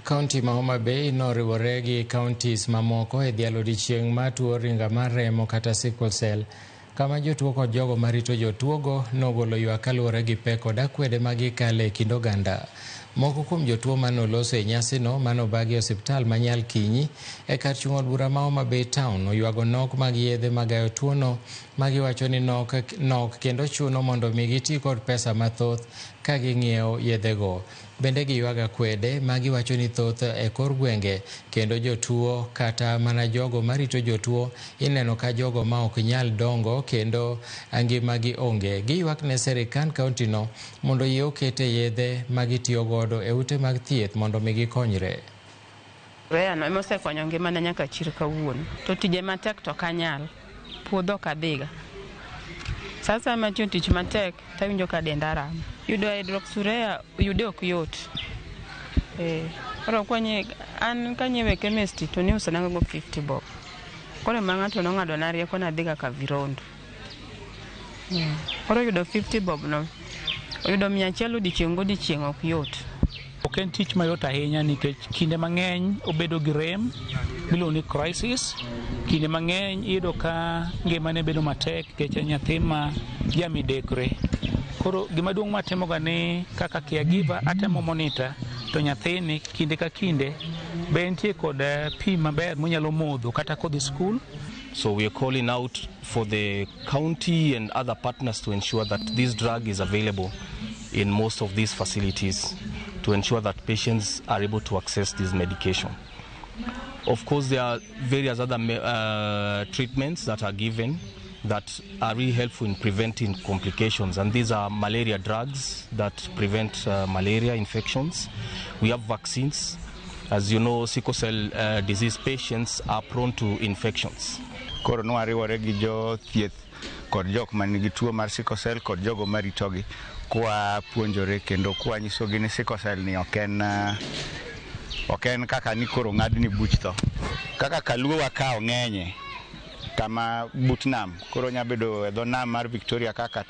Kaonti ma Homabay noriwore gi kaontis mamoko e dhialo odiochieng ma tuo ringa mar remo kata sickle cell, kama jotuo kod jogo marito jotuogo nogolo ywak kaluwore gi pek kod akwede magikale e kind oganda. Moko kuom jotuo manoloso e nyasino manobagi e osiptal manyal Kinyi e kar chung' od bura ma Homabay Town oywago nok mag yedhe magayo tuono magiwacho ni nok kendo chuno mondo migiti kod pesa mathoth ka ging'iewo yedhego. Bende giywago akwede magiwacho ni thoth e kor gwenge kendo jotuo kata mana jogo marito jotuo ineno ka jogo ma ok nyal dongo kendo ngimagi onge. Giywak ne serikand kaontino mondo yie okete yedhe magitiyo godo e ute mag thieth mondo gikonyre. Reyano ema osekonyo ngimana nyaka chir kawuono. To tije matek to kanyal. Puodho kadhiga. Sasa matiyo tich matek tawinjo ka denda ramo. Yudo hydroxyurea yude ok yot. Koro kwanye an kanyiewe chemist to niuso nango 50 bob. Koro ma ng'ato nong'ado na rieko nadhiga ka Virondo. Koro yudo 50 bob no. Yudo 100 odiochieng ok yot. Ok en tich mayot ahinya nikech kinde mang'eny obedo gi rem miluongo ni crisis. Kinde mang'eny iyudo ka ngimane bedo matek nikech nyathi ma jamidekre. Koro gima duong' matimoga ni kaka caregiver atemo monitor to nyathini kinde ka kinde be entie kod pi maber monyalo modho kata kodhi skul. So we are calling out for the county and other partners to ensure that this drug is available in most of these facilities to ensure that patients are able to access this medication. Of course, there are various other treatments that are given that are really helpful in preventing complications, and these are malaria drugs that prevent malaria infections. We have vaccines. As you know, sickle cell disease patients are prone to infections. Koro nwariwore gi jo thieth kod jok manigi tuo mar sickle cell kod jogo maritogi kwa puonjore kendo kwa nyisogi ni sickle cell ni ok en kaka ni koro ng'adni buch tho. Kaka kaluo wakao ng'enye kama but nam koro nyabedo e dho nam mar Victoria kaka